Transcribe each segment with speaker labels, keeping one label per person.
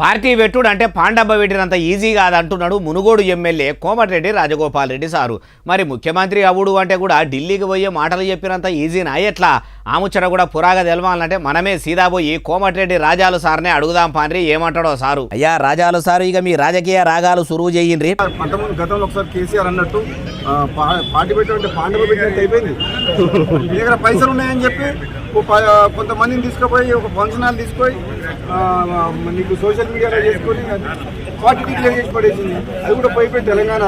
Speaker 1: Party పెట్టుడు అంటే పాండబ్బ పెట్టినంత ఈజీ కాదంటున్నాడు మునుగోడు ఎమ్మెల్యే కోమటిరెడ్డి రాజగోపాల్ రెడ్డి సారు. మరి ముఖ్యమంత్రి అవుడు అంటే కూడా ఢిల్లీకి పోయే మాటలు చెప్పినంత ఈజీనా ఎట్లా? ఆ ముచ్చట కూడా పురాగా తెలవాలంటే మనమే సీదా పోయి కోమటిరెడ్డి రాజాలు సార్నే అడుగుదాం పాండ్రి ఏమంటాడో సారు. అయ్యా రాజాలు సారు, ఇక మీ రాజకీయ రాగాలు సురువు చేయండి.
Speaker 2: గతంలో ఒకసారి కేసీఆర్ అన్నట్టు పార్టీ పెట్టే పాండవ పెట్టినట్టు అయిపోయింది. మీ దగ్గర పైసలు ఉన్నాయని చెప్పి కొంతమందిని తీసుకుపోయి ఒక ఫంక్షన్ హాల్ తీసుకొని నీకు సోషల్ మీడియాలో చేసుకొని పార్టీ డిక్లేర్ చేసి పడేసింది. అది కూడా పోయిపోయి తెలంగాణ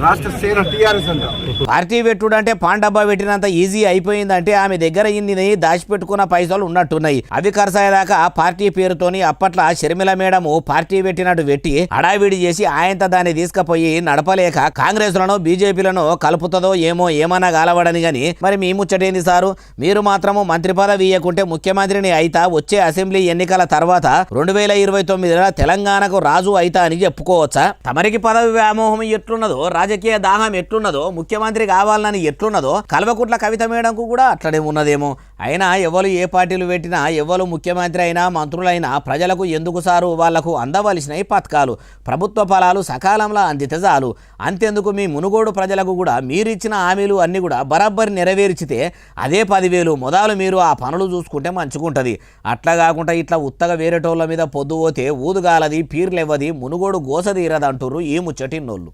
Speaker 2: రాష్ట్ర సేన టీఆర్ఎస్ అంట.
Speaker 1: పార్టీ పెట్టుడు అంటే పాండబ్బా పెట్టినంత ఈజీ అయిపోయిందంటే ఆమె దగ్గర ఇన్ని దాచిపెట్టుకున్న పైసలు ఉన్నట్టున్నాయి. అవి ఖర్చయ్యేదాకా పార్టీ పేరుతోని అప్పట్లో షర్మిల మేడం పార్టీ పెట్టినట్టు పెట్టి హడావిడి చేసి ఆయనతో దాన్ని తీసుకుపోయి నడపలేక కాంగ్రెస్ లను బీజేపీలను కలుపుతుందో ఏమో ఏమన్నా గాలవడని గాని మరి మీ ముచ్చటేంది సారు? మీరు మాత్రము మంత్రి పదవి ఇయ్యకుంటే ముఖ్యమంత్రిని అయితా వచ్చే అసెంబ్లీ ఎన్నికల తర్వాత 2029 తెలంగాణకు రాజు అయితా అని చెప్పుకోవచ్చా? తమరికి పదవి వ్యామోహం ఎట్లున్నదో, రాజకీయ దాహం ఎట్లున్నదో, ముఖ్యమంత్రి కావాలని ఎట్లున్నదో కల్వకుట్ల కవిత మేడంకు కూడా అట్లనే ఉన్నదేమో. అయినా ఎవరు ఏ పార్టీలు పెట్టినా ఎవరు ముఖ్యమంత్రి అయినా మంత్రులైనా ప్రజలకు ఎందుకు సారు? వాళ్లకు అందవలసిన పథకాలు ప్రభుత్వ ఫలాలు సకాలంలో అందితే చాలు. అంతెందుకు మీ మునుగోడు ప్రజలకు కూడా మీరిచ్చిన హామీలు అన్నీ కూడా బరాబరి నెరవేర్చితే అదే 10,000 మొదలు మీరు ఆ పనులు చూసుకుంటే మంచుకుంటుంది. అట్లా కాకుండా ఇట్లా ఉత్తగా వేరేటోళ్ళ మీద పొద్దు పోతే ఊదుగాలది పీర్లెవ్వది మునుగోడు గోస తీరదంటుర్రు ఈ ముచ్చటిన్నోళ్ళు.